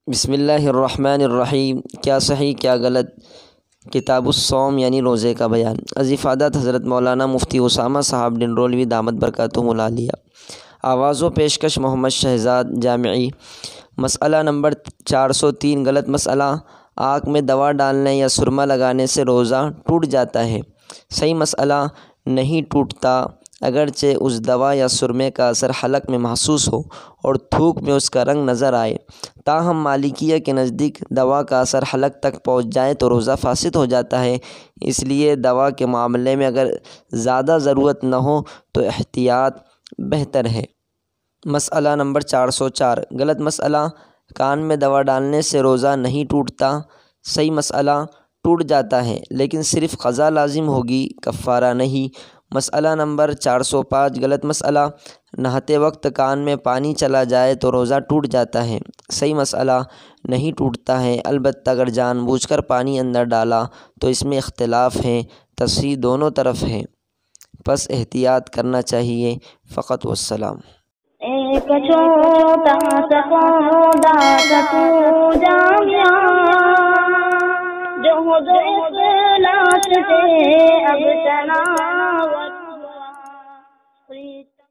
بسم اللہ الرحمن الرحیم۔ کیا صحیح کیا غلط، کتاب الصوم یعنی روزے کا بیان۔ از افادت حضرت مولانا مفتی اسامہ صاحب ڈنڈرولوی دامت برکاتہم العالیہ۔ آواز و پیشکش محمد شہزاد جامعی۔ مسئلہ نمبر 403 غلط مسئلہ، آنکھ میں دوا ڈالنے یا سرما لگانے سے روزہ ٹوٹ جاتا ہے۔ صحیح مسئلہ، نہیں ٹوٹتا، اگرچہ اس دوا یا سرمے کا اثر حلق میں محسوس ہو اور تھوک میں اس کا رنگ نظر آئے۔ تاہم مالکیہ کے نزدیک دوا کا اثر حلق تک پہنچ جائے تو روزہ فاسد ہو جاتا ہے، اس لیے دوا کے معاملے میں اگر زیادہ ضرورت نہ ہو تو احتیاط بہتر ہے۔ مسئلہ نمبر 404 غلط مسئلہ، کان میں دوا ڈالنے سے روزہ نہیں ٹوٹتا۔ صحیح مسئلہ، ٹوٹ جاتا ہے لیکن صرف قضا لازم ہوگی، کفارہ نہیں۔ مسئلہ نمبر 405 غلط مسئلہ، نہاتے وقت کان میں پانی چلا جائے تو روزہ ٹوٹ جاتا ہے۔ صحیح مسئلہ، نہیں ٹوٹتا ہے، البتہ اگر جان بوجھ کر پانی اندر ڈالا تو اس میں اختلاف ہیں، تصحیح دونوں طرف ہے، پس احتیاط کرنا چاہیے۔ فقط والسلام۔ ایک چھوٹا سا پودا تھا تو جامعہ، جو اخلاص سے اب تناور